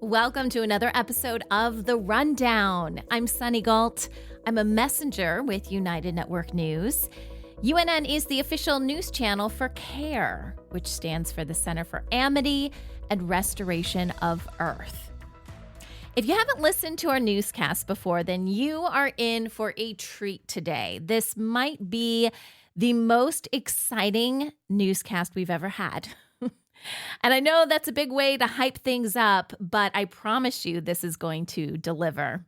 Welcome to another episode of The Rundown. I'm Sunny Galt. I'm a messenger with United Network News. UNN is the official news channel for CARE, which stands for the Center for Amity and Restoration of Earth. If you haven't listened to our newscast before, then you are in for a treat today. This might be the most exciting newscast we've ever had. And I know that's a big way to hype things up, but I promise you this is going to deliver.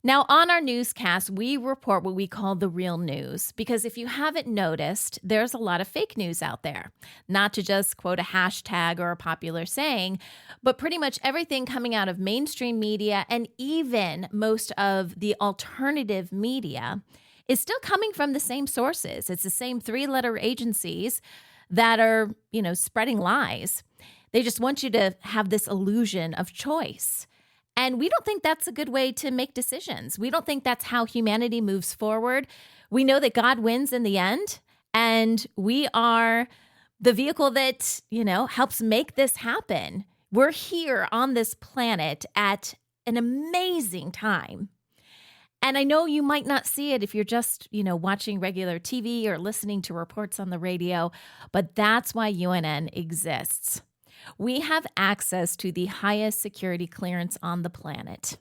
Now, on our newscast, we report what we call the real news, because if you haven't noticed, there's a lot of fake news out there. Not to just quote a hashtag or a popular saying, but pretty much everything coming out of mainstream media and even most of the alternative media is still coming from the same sources. It's the same three-letter agencies that are, spreading lies. They just want you to have this illusion of choice. And we don't think that's a good way to make decisions. We don't think that's how humanity moves forward. We know that God wins in the end, and we are the vehicle that, helps make this happen. We're here on this planet at an amazing time. And I know you might not see it if you're just, watching regular TV or listening to reports on the radio, but that's why UNN exists. We have access to the highest security clearance on the planet,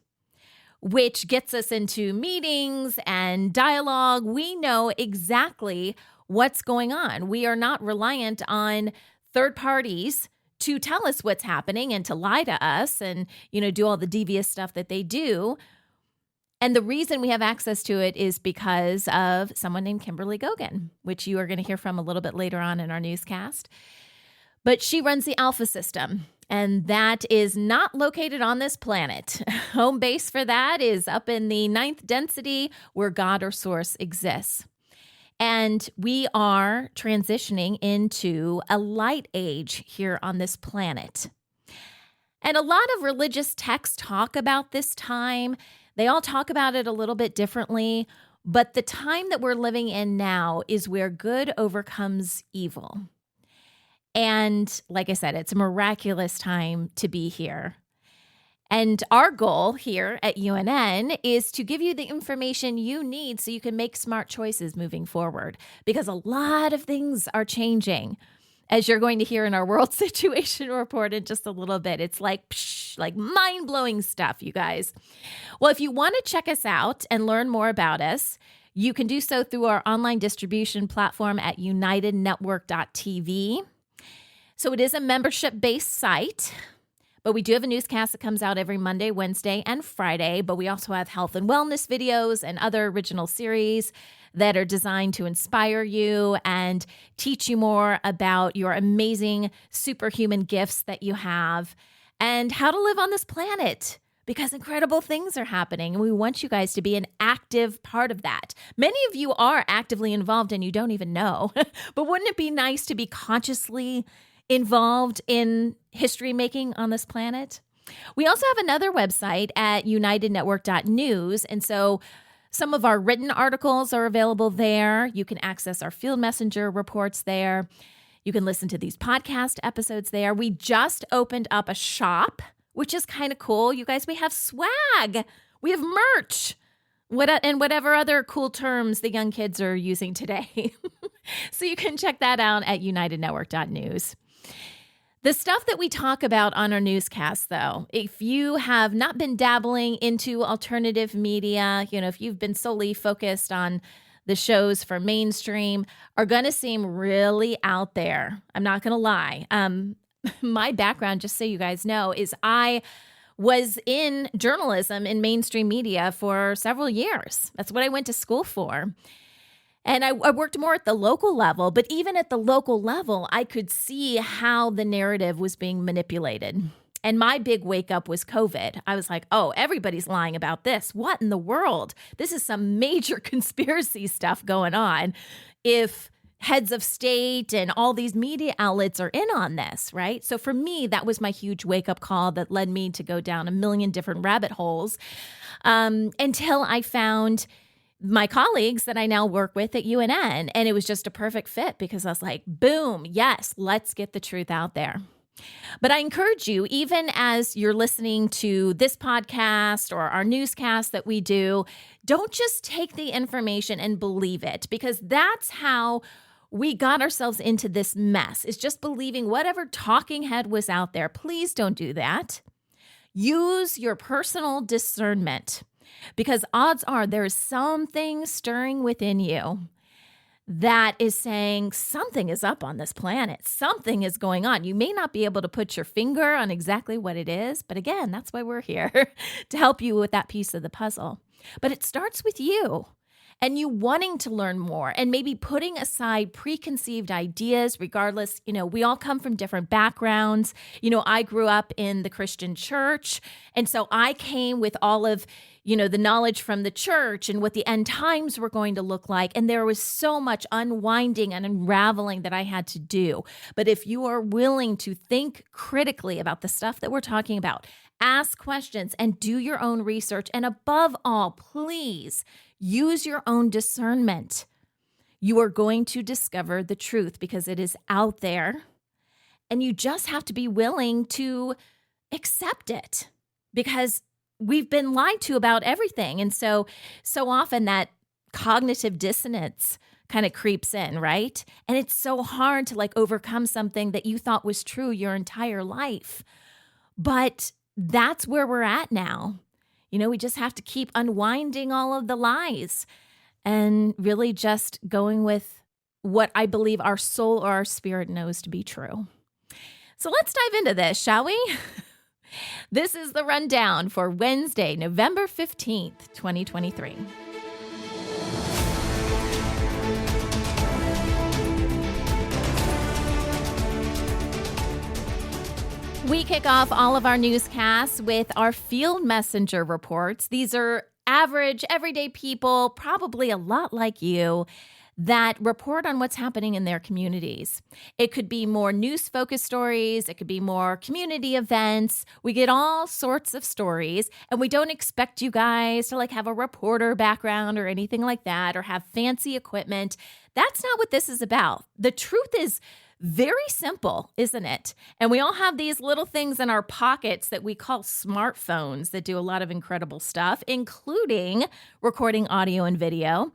which gets us into meetings and dialogue. We know exactly what's going on. We are not reliant on third parties to tell us what's happening and to lie to us and, do all the devious stuff that they do. And the reason we have access to it is because of someone named Kimberly Gogan, which you are going to hear from a little bit later on in our newscast. But she runs the Alpha system, and that is not located on this planet. Home base for that is up in the 9th density where God or Source exists. And we are transitioning into a light age here on this planet. And a lot of religious texts talk about this time. They all talk about it a little bit differently, but the time that we're living in now is where good overcomes evil. And like I said, it's a miraculous time to be here. And our goal here at UNN is to give you the information you need so you can make smart choices moving forward, because a lot of things are changing. As you're going to hear in our world situation report in just a little bit. It's like mind-blowing stuff, you guys. Well, if you want to check us out and learn more about us, you can do so through our online distribution platform at unitednetwork.tv. So it is a membership-based site, but we do have a newscast that comes out every Monday, Wednesday, and Friday. But we also have health and wellness videos and other original series that are designed to inspire you and teach you more about your amazing superhuman gifts that you have and how to live on this planet, because incredible things are happening. And we want you guys to be an active part of that. Many of you are actively involved and you don't even know, but wouldn't it be nice to be consciously involved in history making on this planet? We also have another website at unitednetwork.news. And so some of our written articles are available there. You can access our field messenger reports there. You can listen to these podcast episodes there. We just opened up a shop, which is kind of cool. You guys, we have swag. We have merch. And whatever other cool terms the young kids are using today. So you can check that out at unitednetwork.news. The stuff that we talk about on our newscast, though, if you have not been dabbling into alternative media, if you've been solely focused on the shows for mainstream, are going to seem really out there. I'm not going to lie. My background, just so you guys know, is I was in journalism in mainstream media for several years. That's what I went to school for. And I worked more at the local level, but even at the local level, I could see how the narrative was being manipulated. And my big wake up was COVID. I was like, oh, everybody's lying about this. What in the world? This is some major conspiracy stuff going on. If heads of state and all these media outlets are in on this, right? So for me, that was my huge wake up call that led me to go down a million different rabbit holes until I found my colleagues that I now work with at UNN. And it was just a perfect fit because I was like, boom, yes, let's get the truth out there. But I encourage you, even as you're listening to this podcast or our newscast that we do, don't just take the information and believe it, because that's how we got ourselves into this mess, is just believing whatever talking head was out there. Please don't do that. Use your personal discernment, because odds are there is something stirring within you that is saying something is up on this planet. Something is going on. You may not be able to put your finger on exactly what it is, but again, that's why we're here, to help you with that piece of the puzzle. But it starts with you and you wanting to learn more and maybe putting aside preconceived ideas. Regardless, we all come from different backgrounds. I grew up in the Christian church, and so I came with all of the knowledge from the church and what the end times were going to look like. And there was so much unwinding and unraveling that I had to do. But if you are willing to think critically about the stuff that we're talking about, ask questions and do your own research, and above all, please use your own discernment, you are going to discover the truth, because it is out there, and you just have to be willing to accept it, because we've been lied to about everything. And so often that cognitive dissonance kind of creeps in, right? And it's so hard to overcome something that you thought was true your entire life. But that's where we're at now. We just have to keep unwinding all of the lies and really just going with what I believe our soul or our spirit knows to be true. So let's dive into this, shall we? This is the rundown for Wednesday, November 15th, 2023. We kick off all of our newscasts with our field messenger reports. These are average, everyday people, probably a lot like you, that report on what's happening in their communities. It could be more news-focused stories. It could be more community events. We get all sorts of stories, and we don't expect you guys to have a reporter background or anything like that, or have fancy equipment. That's not what this is about. The truth is very simple, isn't it? And we all have these little things in our pockets that we call smartphones that do a lot of incredible stuff, including recording audio and video.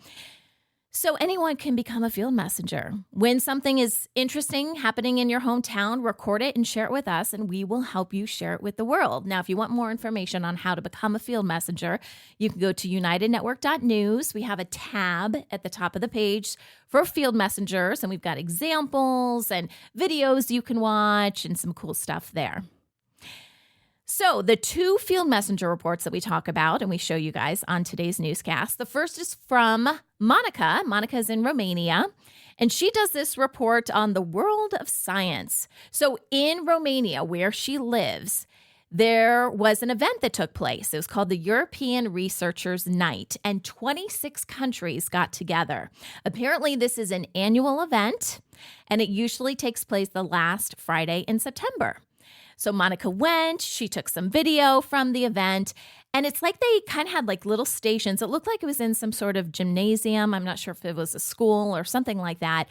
So anyone can become a field messenger. When something is interesting happening in your hometown, record it and share it with us, and we will help you share it with the world. Now, if you want more information on how to become a field messenger, you can go to unitednetwork.news. We have a tab at the top of the page for field messengers, and we've got examples and videos you can watch and some cool stuff there. So the two field messenger reports that we talk about and we show you guys on today's newscast, the first is from Monica. Monica is in Romania, and she does this report on the world of science. So in Romania, where she lives, there was an event that took place. It was called the European Researchers' Night, and 26 countries got together. Apparently, this is an annual event, and it usually takes place the last Friday in September. So Monica went, she took some video from the event, and it's like they kind of had little stations. It looked like it was in some sort of gymnasium. I'm not sure if it was a school or something like that,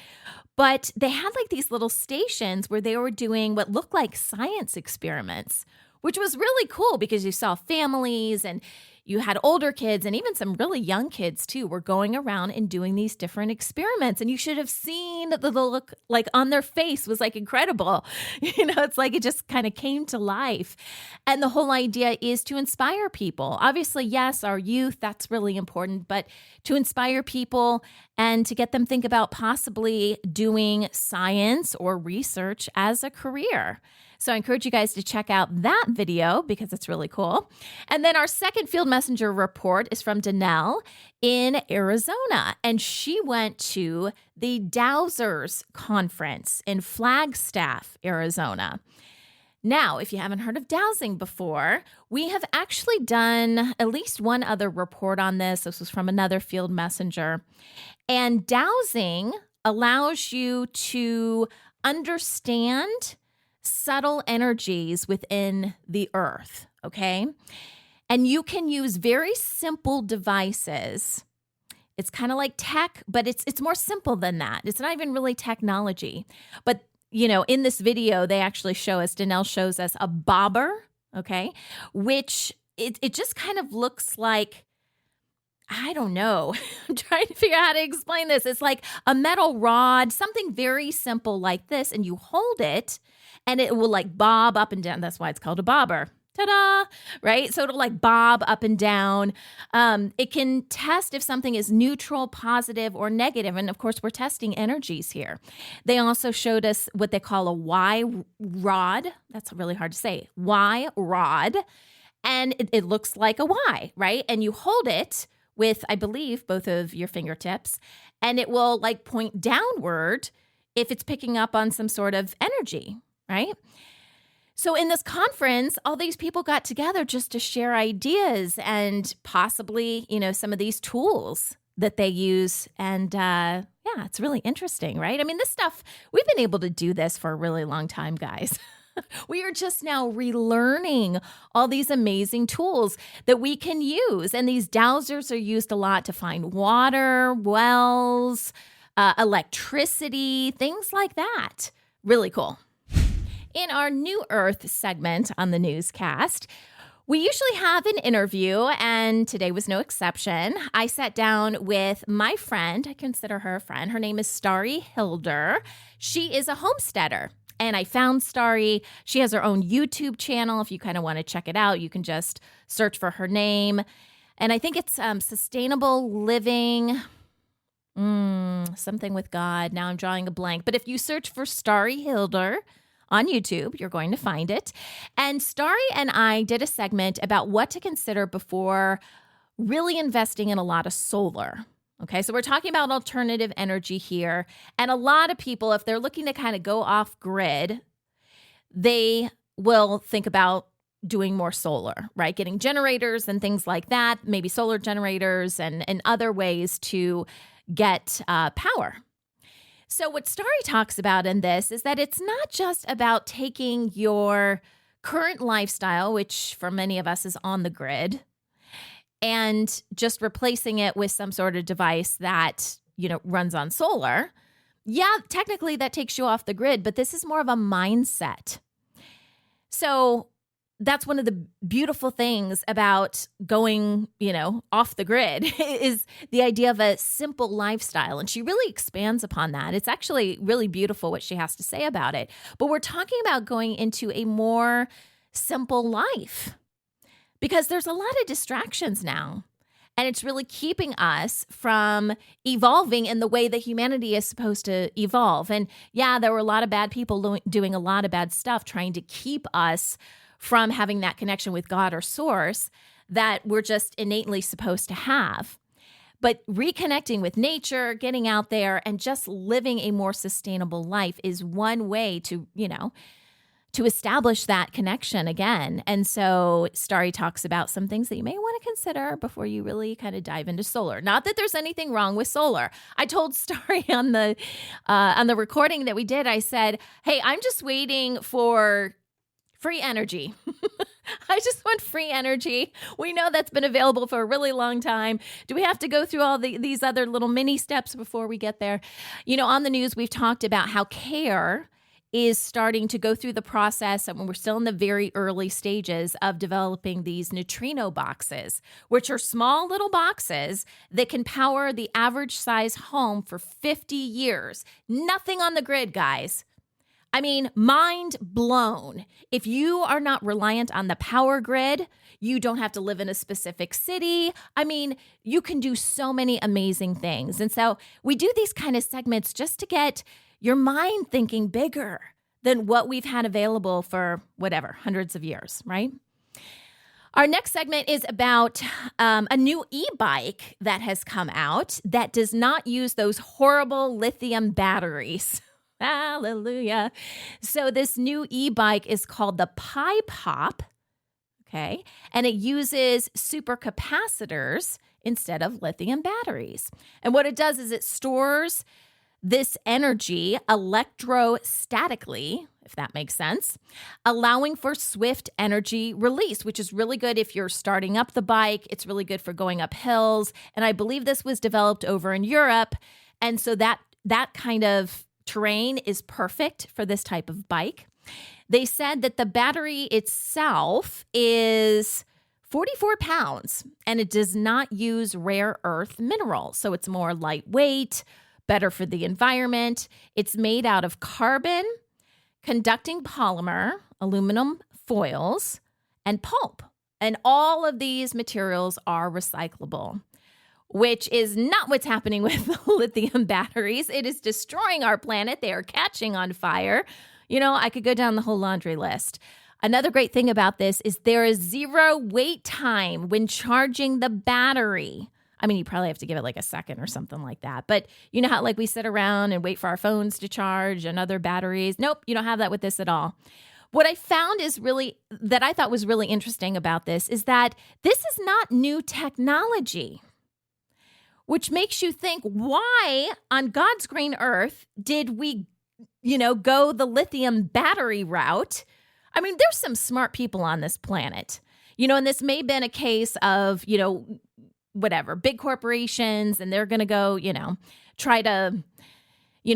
but they had these little stations where they were doing what looked like science experiments, which was really cool because you saw families and you had older kids and even some really young kids too were going around and doing these different experiments. And you should have seen the look on their face was incredible. It's it just kind of came to life. And the whole idea is to inspire people. Obviously, yes, our youth, that's really important, but to inspire people and to get them think about possibly doing science or research as a career. So I encourage you guys to check out that video because it's really cool. And then our second field messenger report is from Danelle in Arizona. And she went to the Dowsers Conference in Flagstaff, Arizona. Now, if you haven't heard of dowsing before, we have actually done at least one other report on this. This was from another field messenger. And dowsing allows you to understand subtle energies within the earth, okay? And you can use very simple devices. It's kind of like tech, but it's more simple than that. It's not even really technology. But in this video, they actually show us, Danelle shows us a bobber, okay, which it just kind of looks like, I don't know. I'm trying to figure out how to explain this. It's like a metal rod, something very simple like this, and you hold it and it will like bob up and down. That's why it's called a bobber. Ta-da, right? So it'll like bob up and down. It can test if something is neutral, positive, or negative. And of course, we're testing energies here. They also showed us what they call a Y rod. That's really hard to say. Y rod. And it looks like a Y, right? And you hold it with, I believe, both of your fingertips, and it will like point downward if it's picking up on some sort of energy, right? So in this conference, all these people got together just to share ideas and possibly, some of these tools that they use. And it's really interesting, right? I mean, this stuff, we've been able to do this for a really long time, guys. We are just now relearning all these amazing tools that we can use. And these dowsers are used a lot to find water, wells, electricity, things like that. Really cool. In our New Earth segment on the newscast, we usually have an interview, and today was no exception. I sat down with my friend. I consider her a friend. Her name is Starry Hilder. She is a homesteader, and I found Starry. She has her own YouTube channel. If you kind of want to check it out, you can just search for her name. And I think it's Sustainable Living, something with God. Now I'm drawing a blank. But if you search for Starry Hilder on YouTube, you're going to find it. And Starry and I did a segment about what to consider before really investing in a lot of solar. Okay, so we're talking about alternative energy here. And a lot of people, if they're looking to kind of go off grid, they will think about doing more solar, right? Getting generators and things like that, maybe solar generators and other ways to get power. So what Starry talks about in this is that it's not just about taking your current lifestyle, which for many of us is on the grid, and just replacing it with some sort of device that, runs on solar. Yeah, technically that takes you off the grid, but this is more of a mindset. So that's one of the beautiful things about going, off the grid is the idea of a simple lifestyle. And she really expands upon that. It's actually really beautiful what she has to say about it. But we're talking about going into a more simple life because there's a lot of distractions now. And it's really keeping us from evolving in the way that humanity is supposed to evolve. And yeah, there were a lot of bad people doing a lot of bad stuff trying to keep us from having that connection with God or source that we're just innately supposed to have. But reconnecting with nature, getting out there, and just living a more sustainable life is one way to, to establish that connection again. And so Starry talks about some things that you may want to consider before you really kind of dive into solar. Not that there's anything wrong with solar. I told Starry on the recording that we did, I said, hey, I'm just waiting for free energy. I just want free energy. We know that's been available for a really long time. Do we have to go through all these other little mini steps before we get there? On the news, we've talked about how CARE is starting to go through the process, and we're still in the very early stages of developing these neutrino boxes, which are small little boxes that can power the average size home for 50 years. Nothing on the grid, guys. I mean, mind blown. If you are not reliant on the power grid, you don't have to live in a specific city. I mean, you can do so many amazing things. And so we do these kind of segments just to get your mind thinking bigger than what we've had available for whatever, hundreds of years, right? Our next segment is about a new e-bike that has come out that does not use those horrible lithium batteries. Hallelujah. So this new e-bike is called the Pi Pop, okay? And it uses supercapacitors instead of lithium batteries. And what it does is it stores this energy electrostatically, if that makes sense, allowing for swift energy release, which is really good if you're starting up the bike. It's really good for going up hills. And I believe this was developed over in Europe. And so that kind of terrain is perfect for this type of bike. They said that the battery itself is 44 pounds, and it does not use rare earth minerals. So it's more lightweight, better for the environment. It's made out of carbon, conducting polymer, aluminum foils, and pulp. And all of these materials are recyclable, which is not what's happening with the lithium batteries. It is destroying our planet. They are catching on fire. You know, I could go down the whole laundry list. Another great thing about this is there is zero wait time when charging the battery. I mean, you probably have to give it like a second or something like that. But you know how like we sit around and wait for our phones to charge and other batteries? Nope, you don't have that with this at all. What I found is that I thought was really interesting about this is that this is not new technology, which makes you think, why on God's green earth did we, go the lithium battery route? I mean, there's some smart people on this planet, and this may have been a case of, whatever, big corporations, and they're going to go, try to,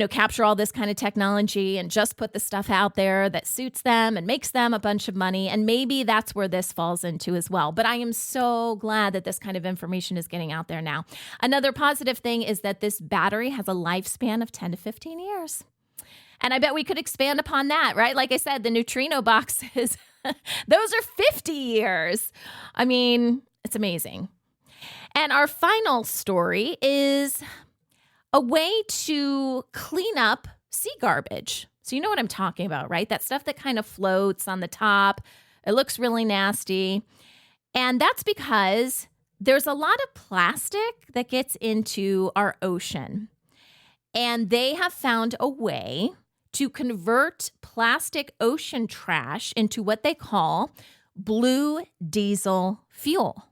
capture all this kind of technology and just put the stuff out there that suits them and makes them a bunch of money. And maybe that's where this falls into as well. But I am so glad that this kind of information is getting out there now. Another positive thing is that this battery has a lifespan of 10 to 15 years. And I bet we could expand upon that, right? Like I said, the neutrino boxes, those are 50 years. I mean, it's amazing. And our final story is a way to clean up sea garbage. So you know what I'm talking about, right? That stuff that kind of floats on the top. It looks really nasty. And that's because there's a lot of plastic that gets into our ocean. And they have found a way to convert plastic ocean trash into what they call blue diesel fuel.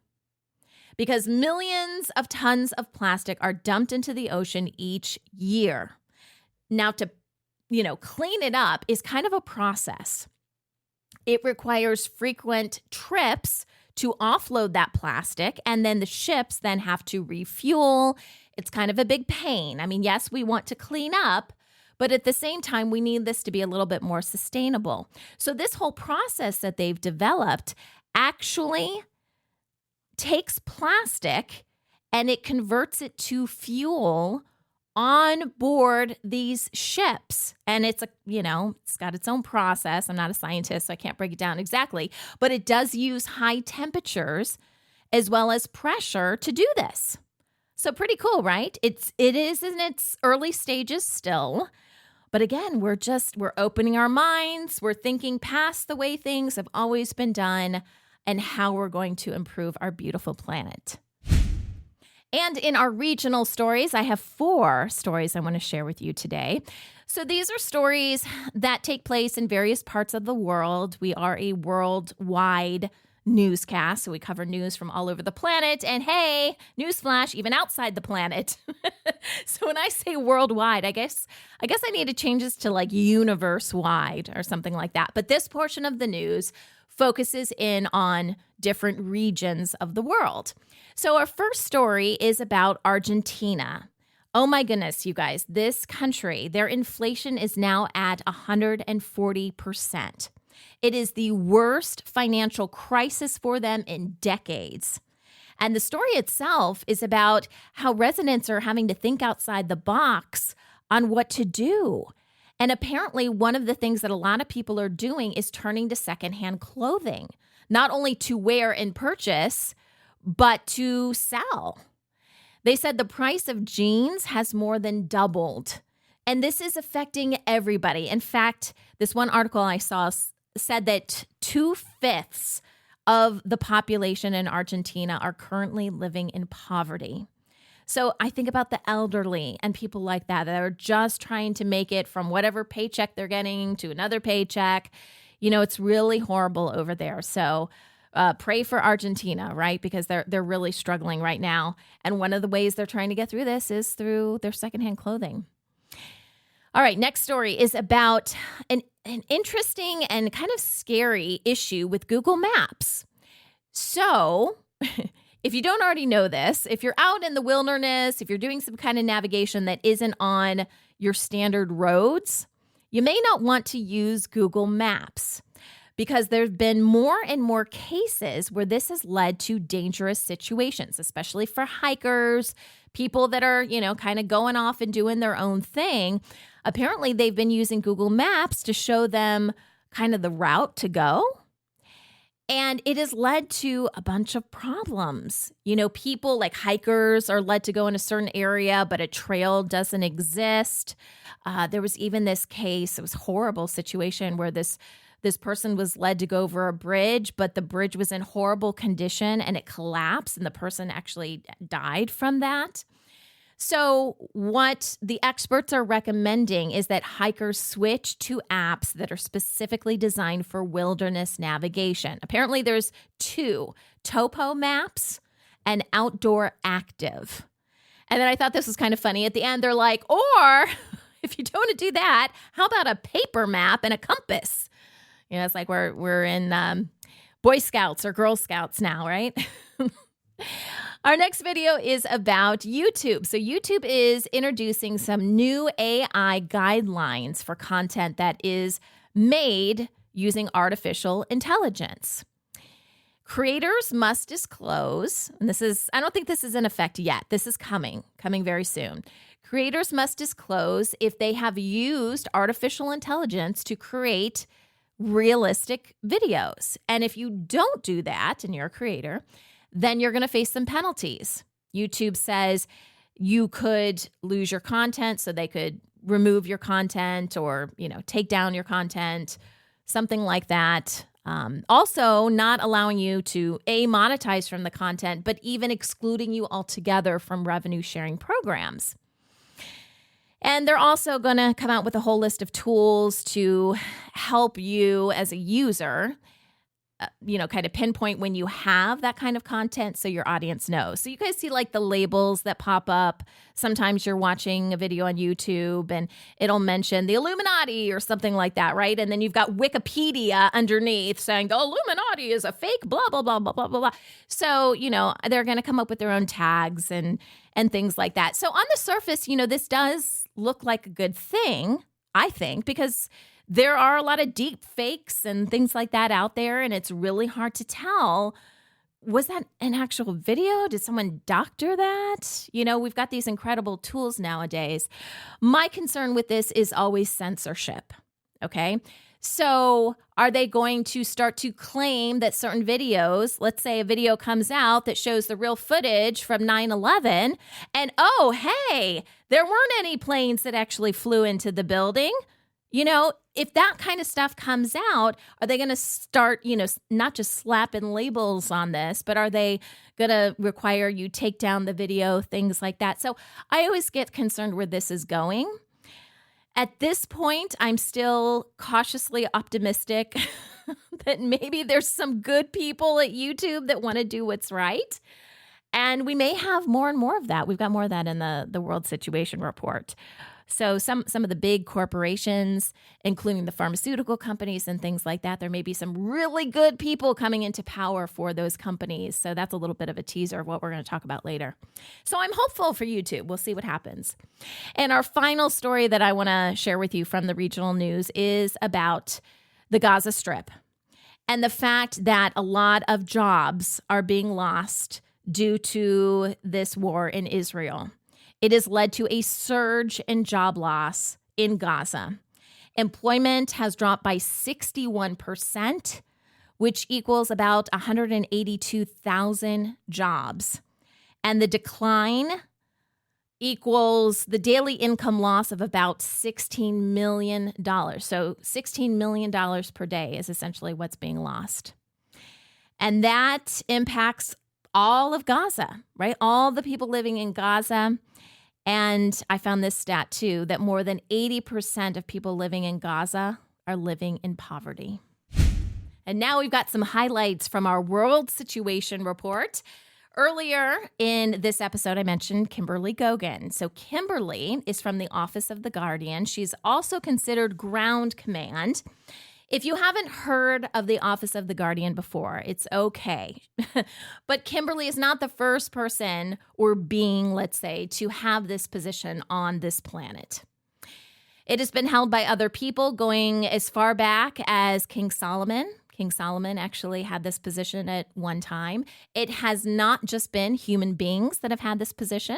Because millions of tons of plastic are dumped into the ocean each year. Now, to, clean it up is kind of a process. It requires frequent trips to offload that plastic, and then the ships then have to refuel. It's kind of a big pain. I mean, yes, we want to clean up, but at the same time, we need this to be a little bit more sustainable. So this whole process that they've developed actually takes plastic and it converts it to fuel on board these ships. And it's it's got its own process. I'm not a scientist, so I can't break it down exactly, but it does use high temperatures as well as pressure to do this. So pretty cool, right? It is in its early stages still. But again, we're opening our minds. We're thinking past the way things have always been done and how we're going to improve our beautiful planet. And in our regional stories, I have 4 stories I want to share with you today. So these are stories that take place in various parts of the world. We are a worldwide newscast, so we cover news from all over the planet. And hey, newsflash, even outside the planet. So when I say worldwide, I guess I need to change this to like universe-wide or something like that. But this portion of the news focuses in on different regions of the world. So our first story is about Argentina. Oh my goodness, you guys, this country, their inflation is now at 140%. It is the worst financial crisis for them in decades. And the story itself is about how residents are having to think outside the box on what to do. And apparently, one of the things that a lot of people are doing is turning to secondhand clothing, not only to wear and purchase, but to sell. They said the price of jeans has more than doubled. And this is affecting everybody. In fact, this one article I saw said that 2/5 of the population in Argentina are currently living in poverty. So I think about the elderly and people like that are just trying to make it from whatever paycheck they're getting to another paycheck. It's really horrible over there. So pray for Argentina, right? Because they're really struggling right now. And one of the ways they're trying to get through this is through their secondhand clothing. All right, next story is about an interesting and kind of scary issue with Google Maps. So if you don't already know this, if you're out in the wilderness, if you're doing some kind of navigation that isn't on, your standard roads, you may not want to use Google Maps because there have been more and more cases where this has led to dangerous situations, especially for hikers, people that are, kind of going off and doing their own thing. Apparently, they've been using Google Maps to show them kind of the route to go. And it has led to a bunch of problems. People like hikers are led to go in a certain area, but a trail doesn't exist. There was even this case, it was a horrible situation where this person was led to go over a bridge, but the bridge was in horrible condition and it collapsed and the person actually died from that. So what the experts are recommending is that hikers switch to apps that are specifically designed for wilderness navigation. Apparently there's 2, Topo Maps and Outdoor Active. And then I thought this was kind of funny. At the end, they're like, or if you don't want to do that, how about a paper map and a compass? It's like we're in Boy Scouts or Girl Scouts now, right? Our next video is about YouTube. So YouTube is introducing some new AI guidelines for content that is made using artificial intelligence. Creators must disclose, and I don't think this is in effect yet. This is coming very soon. Creators must disclose if they have used artificial intelligence to create realistic videos. And if you don't do that and you're a creator, then you're going to face some penalties. YouTube says you could lose your content, so they could remove your content or, take down your content, something like that. Also, not allowing you to monetize from the content, but even excluding you altogether from revenue sharing programs. And they're also going to come out with a whole list of tools to help you as a user kind of pinpoint when you have that kind of content so your audience knows. So you guys see like the labels that pop up. Sometimes you're watching a video on YouTube and it'll mention the Illuminati or something like that, right? And then you've got Wikipedia underneath saying the Illuminati is a fake, blah, blah, blah, blah, blah, blah, blah. So, they're going to come up with their own tags and things like that. So on the surface, this does look like a good thing, I think, because there are a lot of deep fakes and things like that out there, and it's really hard to tell, was that an actual video? Did someone doctor that? We've got these incredible tools nowadays. My concern with this is always censorship, okay? So are they going to start to claim that certain videos, let's say a video comes out that shows the real footage from 9/11, and oh, hey, there weren't any planes that actually flew into the building? If that kind of stuff comes out, are they going to start, not just slapping labels on this, but are they going to require you take down the video, things like that? So I always get concerned where this is going. At this point, I'm still cautiously optimistic that maybe there's some good people at YouTube that want to do what's right. And we may have more and more of that. We've got more of that in the World Situation Report. So some of the big corporations, including the pharmaceutical companies and things like that, there may be some really good people coming into power for those companies. So that's a little bit of a teaser of what we're going to talk about later. So I'm hopeful for YouTube. We'll see what happens. And our final story that I want to share with you from the regional news is about the Gaza Strip and the fact that a lot of jobs are being lost due to this war in Israel. It has led to a surge in job loss in Gaza. Employment has dropped by 61%, which equals about 182,000 jobs. And the decline equals the daily income loss of about $16 million. So $16 million per day is essentially what's being lost. And that impacts all of Gaza, right? All the people living in Gaza. And I found this stat too, that more than 80% of people living in Gaza are living in poverty. And now we've got some highlights from our World Situation Report. Earlier in this episode, I mentioned Kimberly Gogan. So Kimberly is from the Office of the Guardian. She's also considered ground command. If you haven't heard of the Office of the Guardian before, it's okay. But Kimberly is not the first person or being, let's say, to have this position on this planet. It has been held by other people going as far back as King Solomon. King Solomon actually had this position at one time. It has not just been human beings that have had this position.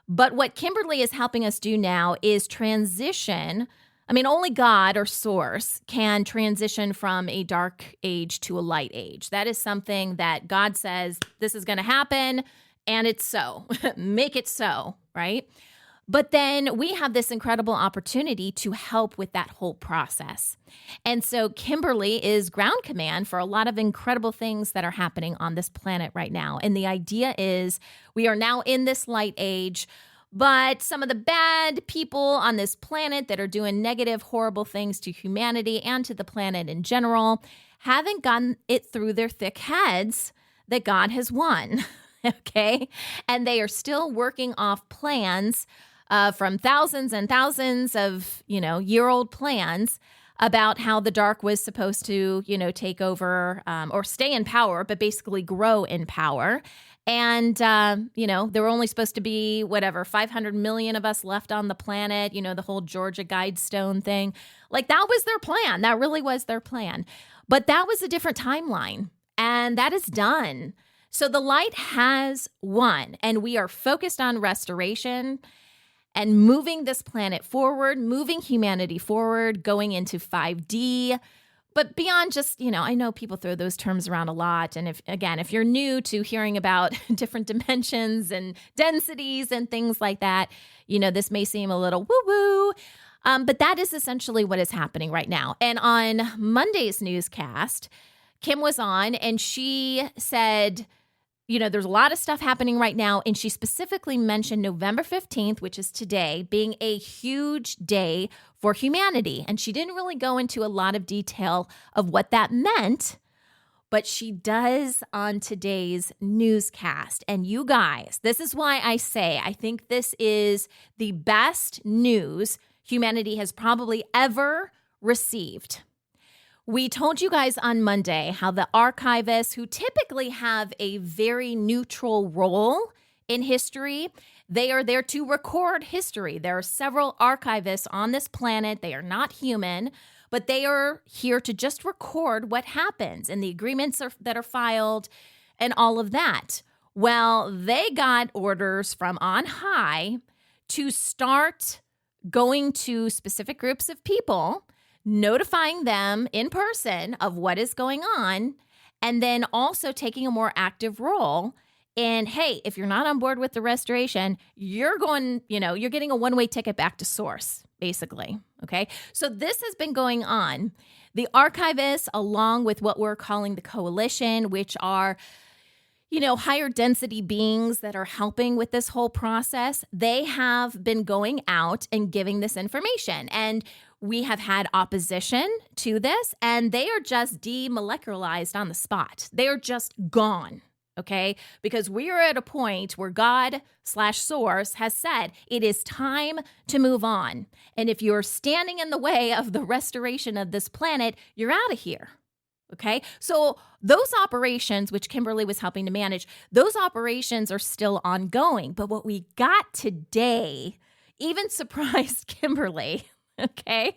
But what Kimberly is helping us do now is transition. I mean, only God or source can transition from a dark age to a light age. That is something that God says, this is going to happen, and it's so. Make it so, right? But then we have this incredible opportunity to help with that whole process. And so Kimberly is ground command for a lot of incredible things that are happening on this planet right now. And the idea is we are now in this light age, but some of the bad people on this planet that are doing negative, horrible things to humanity and to the planet in general haven't gotten it through their thick heads that God has won, okay? And they are still working off plans from thousands and thousands of, year-old plans about how the dark was supposed to, take over or stay in power, but basically grow in power. And, there were only supposed to be, 500 million of us left on the planet, the whole Georgia Guidestone thing. Like, that was their plan. That really was their plan. But that was a different timeline, and that is done. So the light has won, and we are focused on restoration and moving this planet forward, moving humanity forward, going into 5D. But beyond just, I know people throw those terms around a lot. And if you're new to hearing about different dimensions and densities and things like that, this may seem a little woo-woo. But that is essentially what is happening right now. And on Monday's newscast, Kim was on and she said, there's a lot of stuff happening right now. And she specifically mentioned November 15th, which is today, being a huge day for humanity. And she didn't really go into a lot of detail of what that meant, but she does on today's newscast. And you guys, this is why I say I think this is the best news humanity has probably ever received. We told you guys on Monday how the archivists, who typically have a very neutral role in history, they are there to record history. There are several archivists on this planet. They are not human, but they are here to just record what happens and the agreements that are filed and all of that. Well, they got orders from on high to start going to specific groups of people, notifying them in person of what is going on, and then also taking a more active role. And hey, if you're not on board with the restoration, you're going, you're getting a one-way ticket back to source, basically. Okay. So this has been going on. The archivists, along with what we're calling the coalition, which are, higher density beings that are helping with this whole process, they have been going out and giving this information. And we have had opposition to this, and they are just demolecularized on the spot. They are just gone, okay? Because we are at a point where God/source has said it is time to move on. And if you're standing in the way of the restoration of this planet, you're out of here, okay? So those operations, which Kimberly was helping to manage, those operations are still ongoing. But what we got today even surprised Kimberly. Okay.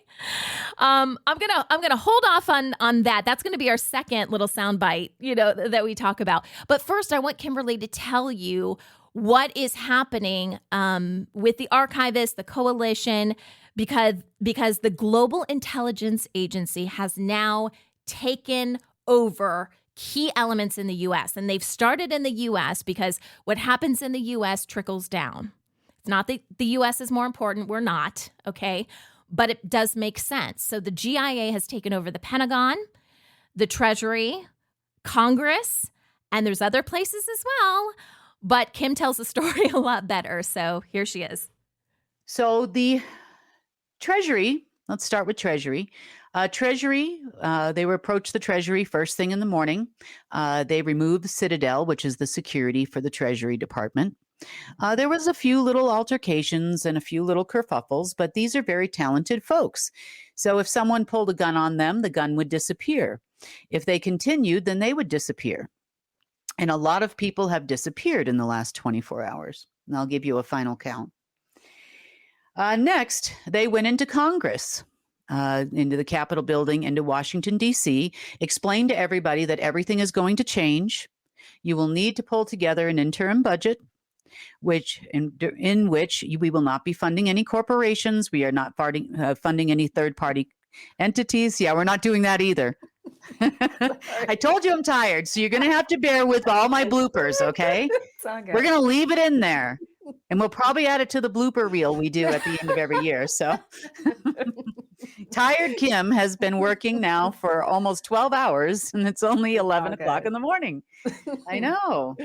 I'm gonna hold off on that. That's gonna be our second little soundbite, that we talk about. But first, I want Kimberly to tell you what is happening with the archivists, the coalition, because the Global Intelligence Agency has now taken over key elements in the U.S. And they've started in the U.S. because what happens in the U.S. trickles down. It's not that the U.S. is more important. We're not, okay? But it does make sense. So the GIA has taken over the Pentagon, the Treasury, Congress, and there's other places as well. But Kim tells the story a lot better. So here she is. So the Treasury, let's start with Treasury. They were approached the Treasury first thing in the morning. They removed the Citadel, which is the security for the Treasury Department. There was a few little altercations and a few little kerfuffles, but these are very talented folks. So if someone pulled a gun on them, the gun would disappear. If they continued, then they would disappear. And a lot of people have disappeared in the last 24 hours. And I'll give you a final count. Next, they went into Congress, into the Capitol building, into Washington, D.C., explained to everybody that everything is going to change. You will need to pull together an interim budget, in which we will not be funding any corporations. We are not funding any third-party entities. Yeah, we're not doing that either. I told you I'm tired, so you're going to have to bear with all my bloopers, okay? We're going to leave it in there. And we'll probably add it to the blooper reel we do at the end of every year. So tired Kim has been working now for almost 12 hours, and it's only 11 o'clock in the morning. I know.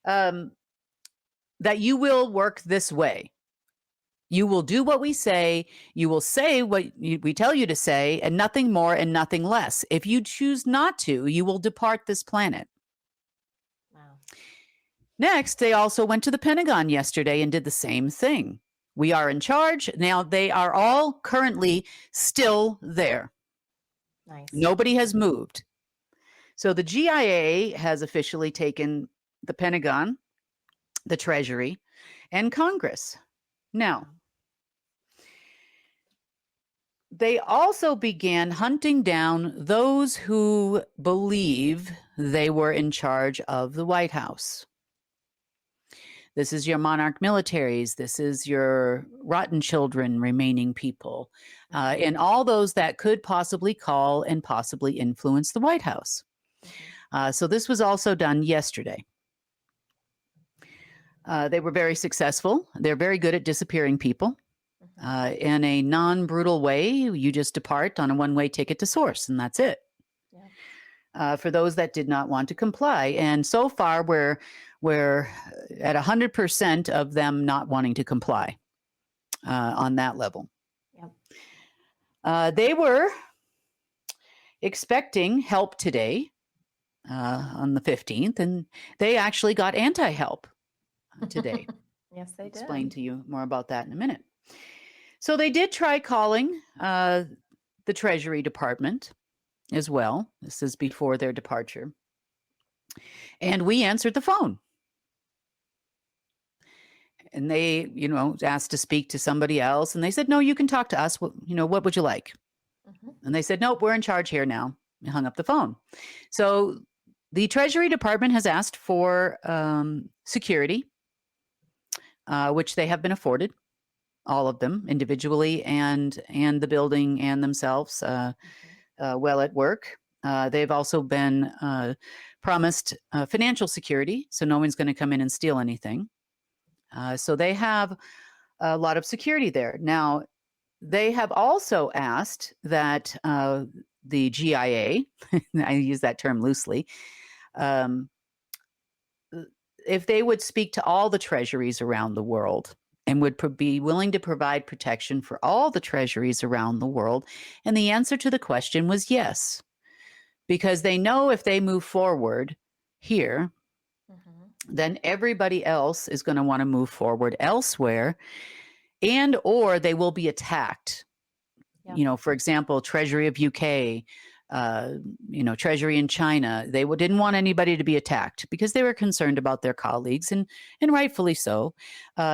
That you will work this way. You will do what we say. You will say what we tell you to say, and nothing more and nothing less. If you choose not to, you will depart this planet. Next, they also went to the Pentagon yesterday and did the same thing. We are in charge. Now, they are all currently still there. Nice. Nobody has moved. So the GIA has officially taken the Pentagon, the Treasury, and Congress. Now, they also began hunting down those who believe they were in charge of the White House. This is your monarch militaries. This is your rotten children remaining people, and all those that could possibly call and possibly influence the White House. So this was also done yesterday. They were very successful. They're very good at disappearing people in a non-brutal way. You just depart on a one-way ticket to source, and that's it. Yeah. For those that did not want to comply. And so far, we're at 100% of them not wanting to comply on that level. Yep. They were expecting help today on the 15th, and they actually got anti-help today. Yes, they did. Explain to you more about that in a minute. So they did try calling the Treasury Department as well. This is before their departure. And we answered the phone. And they, asked to speak to somebody else. And they said, no, you can talk to us. What would you like? And they said, nope, we're in charge here now. And hung up the phone. So the Treasury Department has asked for security, which they have been afforded, all of them individually and the building and themselves well at work. They've also been promised financial security, so no one's going to come in and steal anything. So they have a lot of security there. Now, they have also asked that the GIA, I use that term loosely, if they would speak to all the treasuries around the world and would be willing to provide protection for all the treasuries around the world. And the answer to the question was yes, because they know if they move forward here, then everybody else is going to want to move forward elsewhere, and or they will be attacked. Yep. For example, Treasury of UK, Treasury in China, they didn't want anybody to be attacked because they were concerned about their colleagues, and rightfully so.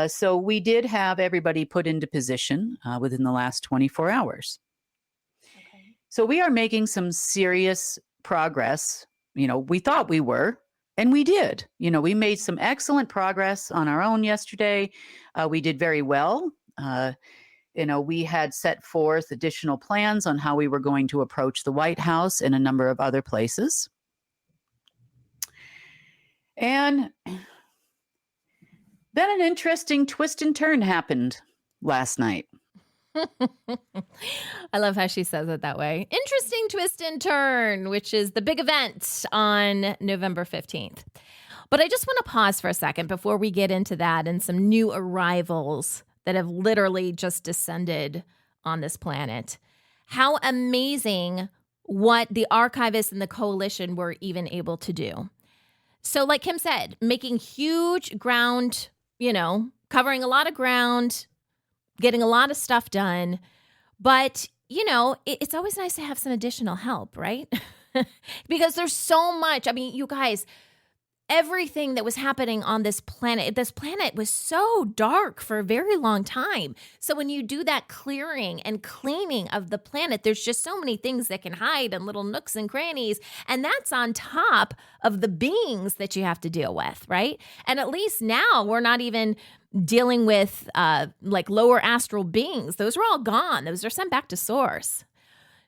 So we did have everybody put into position within the last 24 hours. Okay. So we are making some serious progress. We thought we were. And we did. We made some excellent progress on our own yesterday. We did very well. We had set forth additional plans on how we were going to approach the White House and a number of other places. And then an interesting twist and turn happened last night. I love how she says it that way. Interesting twist and turn, which is the big event on November 15th. But I just want to pause for a second before we get into that and some new arrivals that have literally just descended on this planet. How amazing what the archivists and the coalition were even able to do. So like Kim said, making huge ground, covering a lot of ground, getting a lot of stuff done. But, it's always nice to have some additional help, right? Because there's so much. I mean, you guys, everything that was happening on this planet was so dark for a very long time. So when you do that clearing and cleaning of the planet, there's just so many things that can hide in little nooks and crannies. And that's on top of the beings that you have to deal with, right? And at least now we're not even dealing with like lower astral beings. Those are all gone. Those are sent back to source.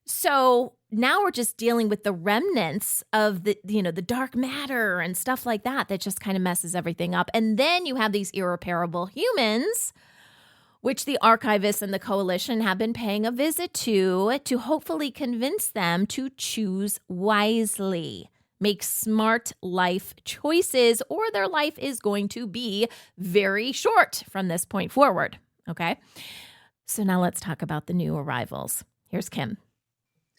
So now we're just dealing with the remnants of the dark matter and stuff like that just kind of messes everything up. And then you have these irreparable humans, which the Archivists and the Coalition have been paying a visit to hopefully convince them to choose wisely, make smart life choices, or their life is going to be very short from this point forward. Okay. So now let's talk about the new arrivals. Here's Kim.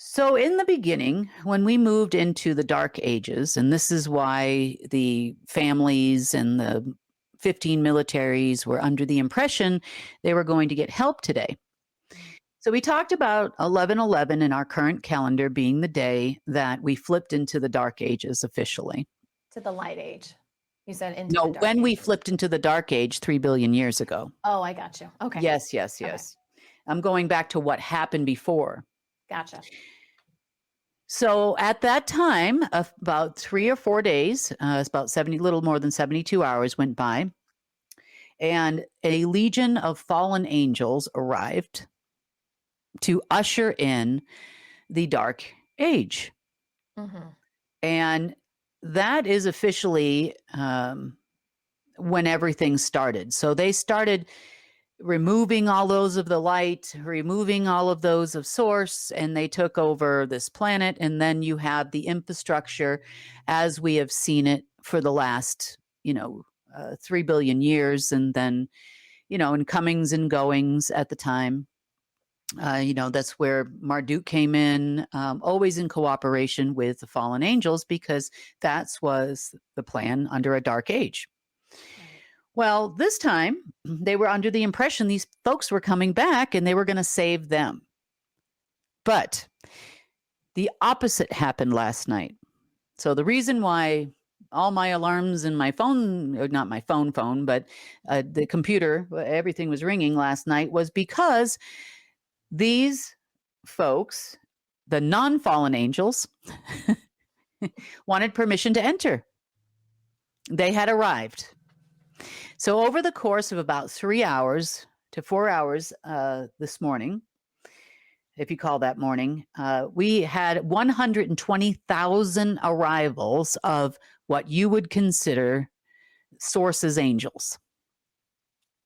So in the beginning, when we moved into the Dark Ages, and this is why the families and the 15 militaries were under the impression they were going to get help today. So we talked about 11/11 in our current calendar being the day that we flipped into the Dark Ages officially. To the light age. You said into No, the dark when we ages. flipped into the Dark Age 3 billion years ago. Oh, I got you. Okay. Yes. Okay. I'm going back to what happened before. Gotcha. So at that time, about 3 or 4 days, it's about little more than 72 hours went by, and a legion of fallen angels arrived to usher in the Dark Age. Mm-hmm. And that is officially when everything started. So they started removing all those of the light, removing all of those of source, and they took over this planet. And then you have the infrastructure as we have seen it for the last, 3 billion years. And then, in comings and goings at the time, that's where Marduk came in, always in cooperation with the fallen angels, because that was the plan under a dark age. Well, this time they were under the impression these folks were coming back and they were going to save them. But the opposite happened last night. So the reason why all my alarms in my phone, not my phone, but the computer, everything was ringing last night was because these folks, the non-fallen angels, wanted permission to enter. They had arrived. So over the course of about 3 hours to 4 hours this morning, if you call that morning, we had 120,000 arrivals of what you would consider sources angels.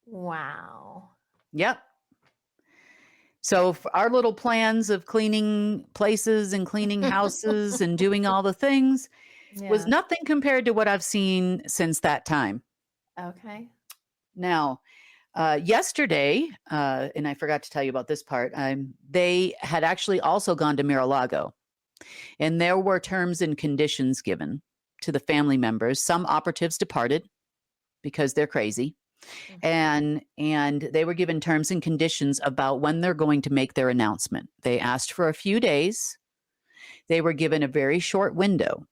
Wow. Yep. So our little plans of cleaning places and cleaning houses and doing all the things was nothing compared to what I've seen since that time. Okay. Now, yesterday, and I forgot to tell you about this part, they had actually also gone to Mar-a-Lago, and there were terms and conditions given to the family members. Some operatives departed because they're crazy, and they were given terms and conditions about when they're going to make their announcement. They asked for a few days. They were given a very short window.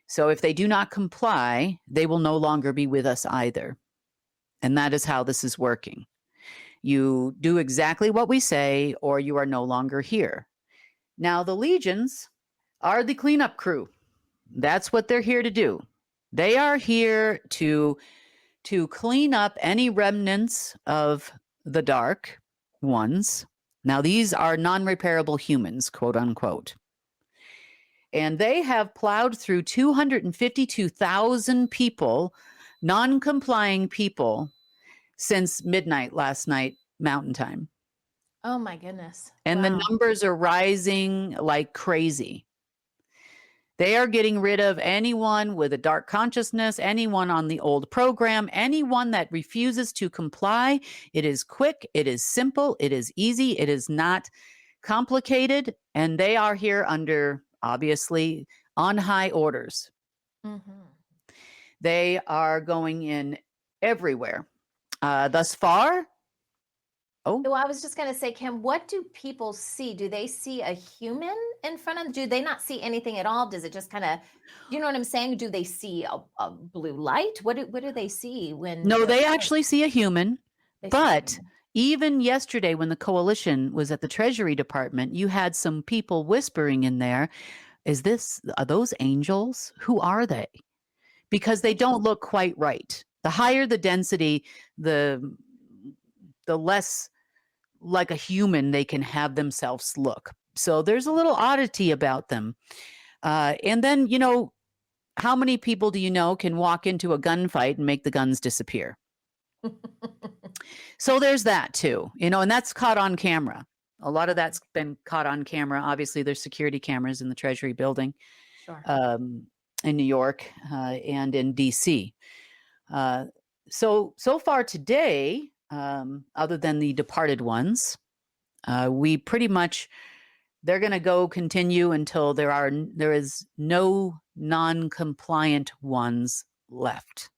So if they do not comply, they will no longer be with us either. And that is how this is working. You do exactly what we say, or you are no longer here. Now, the legions are the cleanup crew. That's what they're here to do. They are here to clean up any remnants of the dark ones. Now, these are non-repairable humans, quote unquote. And they have plowed through 252,000 people, non-complying people, since midnight last night, Mountain Time. Oh, my goodness. And the numbers are rising like crazy. They are getting rid of anyone with a dark consciousness, anyone on the old program, anyone that refuses to comply. It is quick. It is simple. It is easy. It is not complicated. And they are here under, obviously, on high orders. Mm-hmm. They are going in everywhere. Thus far, Oh, Well, I was just going to say, Kim, what do people see? Do they see a human in front of them? Do they not see anything at all? Does it just kind of, you know what I'm saying? Do they see a blue light? What do they see when no, they're they flying? actually see a human. They see a But human. even yesterday, when the coalition was at the Treasury Department, you had some people whispering in there, are those angels? Who are they? Because they don't look quite right. The higher the density, the less like a human they can have themselves look. So there's a little oddity about them. And then, how many people do you know can walk into a gunfight and make the guns disappear? So there's that too, and that's caught on camera. A lot of that's been caught on camera. Obviously, there's security cameras in the Treasury building Sure. in New York and in DC. So far today, other than the departed ones, we pretty much they're going to go continue until there is no non-compliant ones left.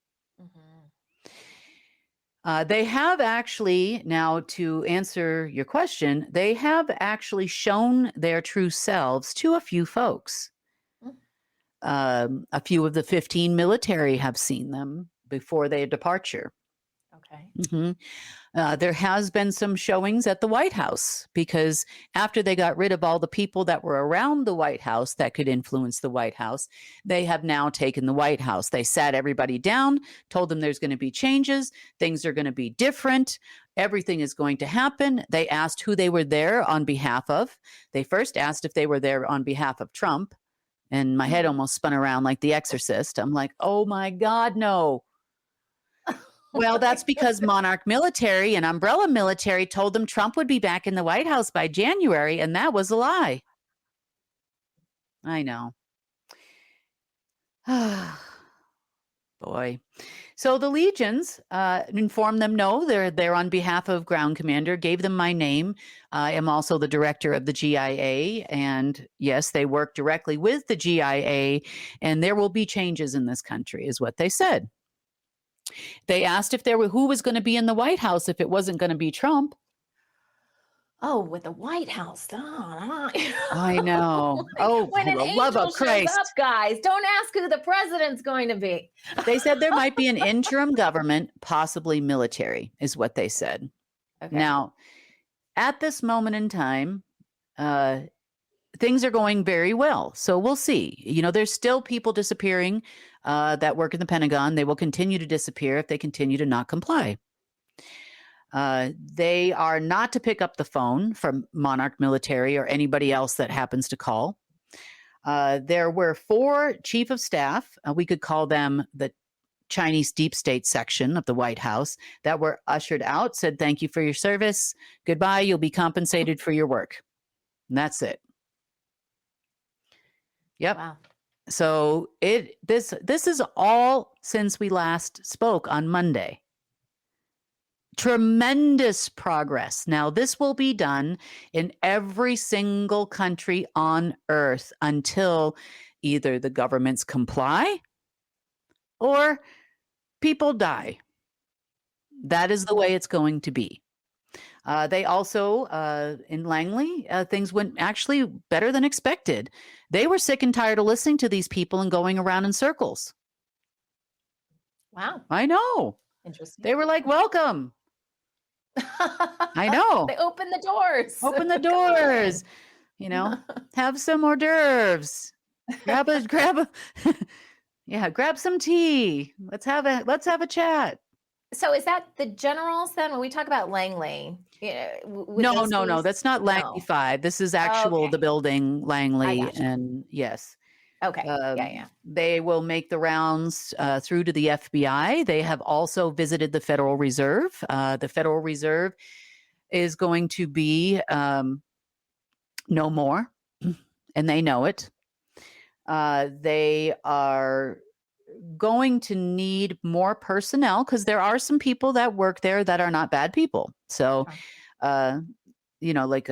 They have actually, now to answer your question, they have actually shown their true selves to a few folks. A few of the 15 military have seen them before their departure. Okay. Mm-hmm. There has been some showings at the White House because after they got rid of all the people that were around the White House that could influence the White House, they have now taken the White House. They sat everybody down, told them there's going to be changes, things are going to be different, everything is going to happen. They asked who they were there on behalf of. They first asked if they were there on behalf of Trump, and my head almost spun around like The Exorcist. I'm like, oh my God, no. Well, that's because Monarch Military and Umbrella Military told them Trump would be back in the White House by January, and that was a lie. I know. Boy. So the legions informed them, no, they're there on behalf of Ground Commander, gave them my name. I am also the director of the GIA, and yes, they work directly with the GIA, and there will be changes in this country, is what they said. They asked if who was going to be in the White House if it wasn't going to be Trump. Oh, with the White House. I know. Oh, when an angel shows up, guys, don't ask who the president's going to be. They said there might be an interim government, possibly military, is what they said. Okay. Now, at this moment in time, things are going very well. So we'll see. There's still people disappearing that work in the Pentagon. They will continue to disappear if they continue to not comply. They are not to pick up the phone from Monarch Military or anybody else that happens to call. There were 4 chief of staff, we could call them the Chinese deep state section of the White House, that were ushered out, said, thank you for your service. Goodbye. You'll be compensated for your work. And that's it. Yep. Wow. So this is all since we last spoke on Monday. Tremendous progress. Now, this will be done in every single country on earth until either the governments comply or people die. That is the way it's going to be. They also, in Langley, things went actually better than expected. They were sick and tired of listening to these people and going around in circles. Wow. I know. Interesting. They were like, welcome. I know. They open the doors. Open the doors. Have some hors d'oeuvres. Grab some tea. Let's have a chat. So is that the generals then? When we talk about Langley, no, that's not Langley 5. This is actual the building Langley, and yes. Okay. Yeah. They will make the rounds through to the FBI. They have also visited the Federal Reserve. The Federal Reserve is going to be no more, and they know it. They are going to need more personnel because there are some people that work there that are not bad people. So, like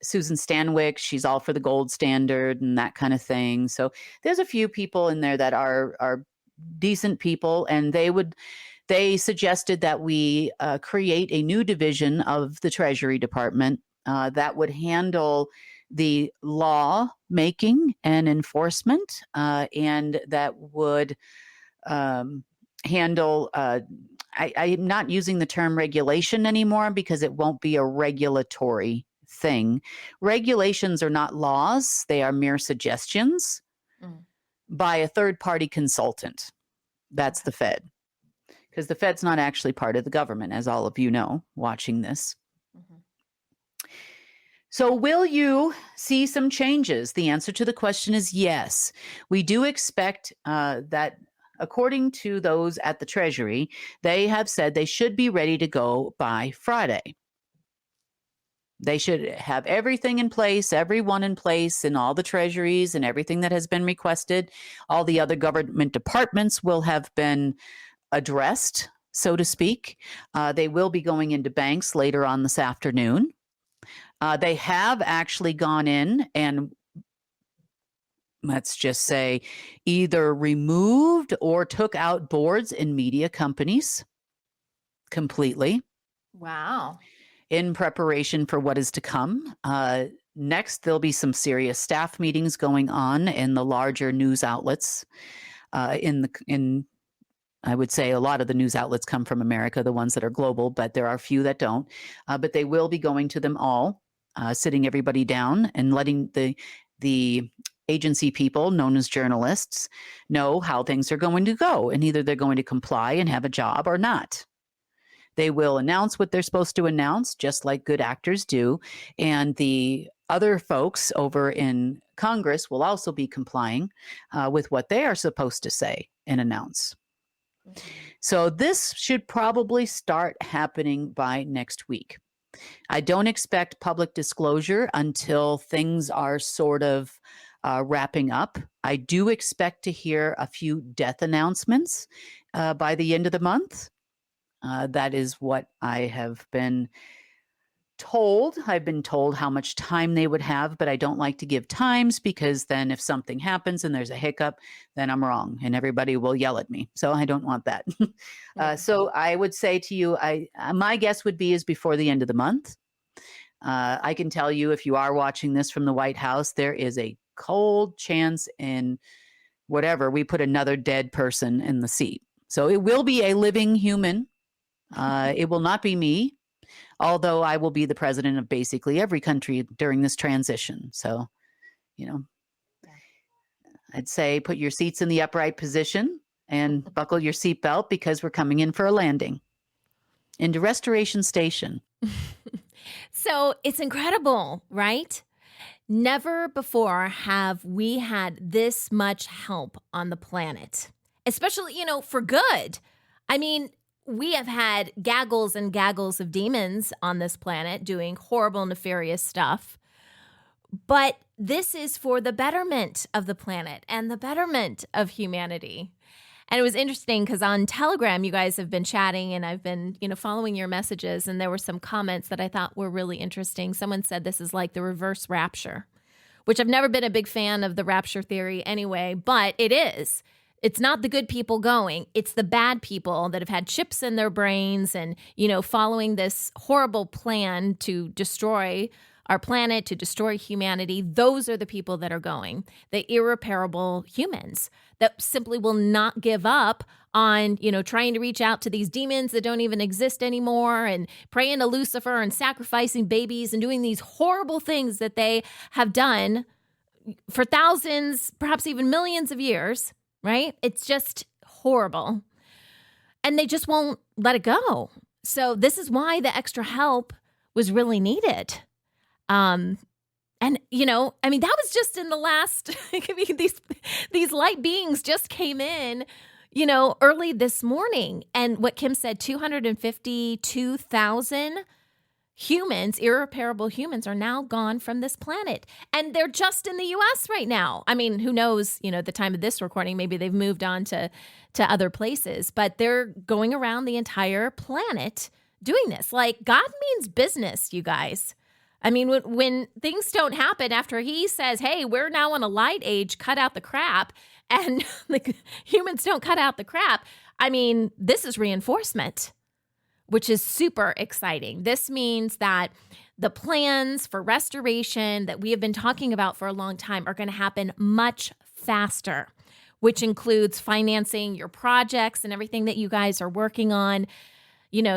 Susan Stanwyck, she's all for the gold standard and that kind of thing. So there's a few people in there that are decent people, and they They suggested that we create a new division of the Treasury Department that would handle the law making and enforcement, and that would handle, I'm not using the term regulation anymore because it won't be a regulatory thing. Regulations are not laws, they are mere suggestions by a third-party consultant. That's the Fed. Because the Fed's not actually part of the government, as all of you know, watching this. So will you see some changes? The answer to the question is yes. We do expect that, according to those at the Treasury, they have said they should be ready to go by Friday. They should have everything in place, everyone in place in all the treasuries and everything that has been requested. All the other government departments will have been addressed, so to speak. They will be going into banks later on this afternoon. They have actually gone in and, let's just say, either removed or took out boards in media companies completely. Wow. In preparation for what is to come. Next, there'll be some serious staff meetings going on in the larger news outlets. I would say a lot of the news outlets come from America, the ones that are global, but there are a few that don't. But they will be going to them all, sitting everybody down and letting the agency people, known as journalists, know how things are going to go. And either they're going to comply and have a job or not. They will announce what they're supposed to announce, just like good actors do. And the other folks over in Congress will also be complying with what they are supposed to say and announce. So this should probably start happening by next week. I don't expect public disclosure until things are sort of wrapping up. I do expect to hear a few death announcements by the end of the month. That is what I have been told. I've been told how much time they would have, but I don't like to give times because then if something happens and there's a hiccup, then I'm wrong and everybody will yell at me. So I don't want that. So I would say to you, my guess would be is before the end of the month. I can tell you, if you are watching this from the White House, there is a cold chance in whatever, we put another dead person in the seat. So it will be a living human. It will not be me, although I will be the president of basically every country during this transition. So, I'd say put your seats in the upright position and buckle your seatbelt because we're coming in for a landing into Restoration Station. So it's incredible, right? Never before have we had this much help on the planet, especially, for good. I mean, we have had gaggles and gaggles of demons on this planet doing horrible, nefarious stuff. But this is for the betterment of the planet and the betterment of humanity. And it was interesting because on Telegram, you guys have been chatting and I've been, following your messages. And there were some comments that I thought were really interesting. Someone said this is like the reverse rapture, which I've never been a big fan of the rapture theory anyway, but it is. It's not the good people going. It's the bad people that have had chips in their brains and, following this horrible plan to destroy our planet, to destroy humanity. Those are the people that are going, the irreparable humans that simply will not give up on, trying to reach out to these demons that don't even exist anymore and praying to Lucifer and sacrificing babies and doing these horrible things that they have done for thousands, perhaps even millions of years. Right? It's just horrible. And they just won't let it go. So this is why the extra help was really needed. And, that was just in the last, these light beings just came in, early this morning. And what Kim said, 252,000 humans, irreparable humans, are now gone from this planet. And they're just in the U.S. right now. I mean, who knows, at the time of this recording, maybe they've moved on to other places. But they're going around the entire planet doing this. Like, God means business, you guys. I mean, when things don't happen after he says, hey, we're now in a light age, cut out the crap, and the humans don't cut out the crap, I mean, this is reinforcement, which is super exciting. This means that the plans for restoration that we have been talking about for a long time are going to happen much faster, which includes financing your projects and everything that you guys are working on,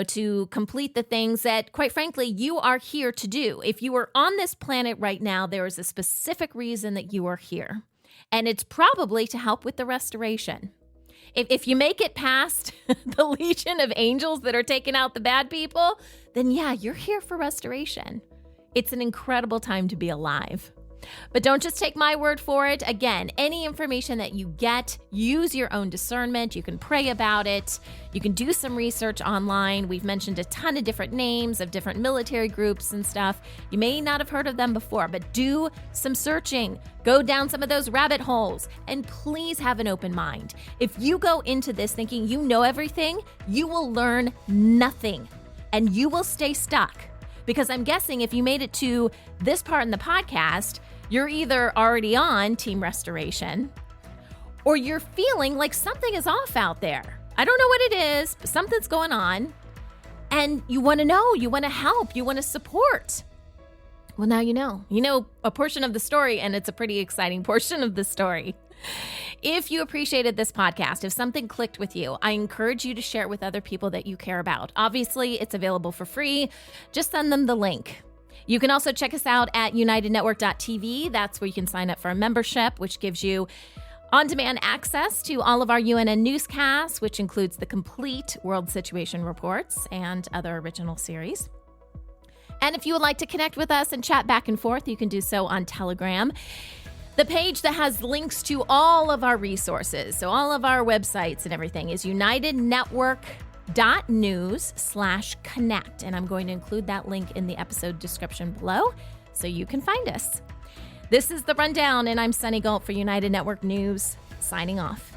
to complete the things that, quite frankly, you are here to do. If you are on this planet right now, there is a specific reason that you are here, and it's probably to help with the restoration. If you make it past the legion of angels that are taking out the bad people, then yeah, you're here for restoration. It's an incredible time to be alive. But don't just take my word for it. Again, any information that you get, use your own discernment. You can pray about it. You can do some research online. We've mentioned a ton of different names of different military groups and stuff. You may not have heard of them before, but do some searching. Go down some of those rabbit holes, and please have an open mind. If you go into this thinking you know everything, you will learn nothing, and you will stay stuck. Because I'm guessing if you made it to this part in the podcast, you're either already on Team Restoration, or you're feeling like something is off out there. I don't know what it is, but something's going on, and you want to know, you want to help, you want to support. Well, now you know. You know a portion of the story, and it's a pretty exciting portion of the story. If you appreciated this podcast, if something clicked with you, I encourage you to share it with other people that you care about. Obviously, it's available for free. Just send them the link. You can also check us out at unitednetwork.tv. That's where you can sign up for a membership, which gives you on-demand access to all of our UNN newscasts, which includes the complete World Situation Reports and other original series. And if you would like to connect with us and chat back and forth, you can do so on Telegram. The page that has links to all of our resources, so all of our websites and everything, is unitednetwork.news/connect. And I'm going to include that link in the episode description below so you can find us. This is The Rundown, and I'm Sunny Galt for United Network News, signing off.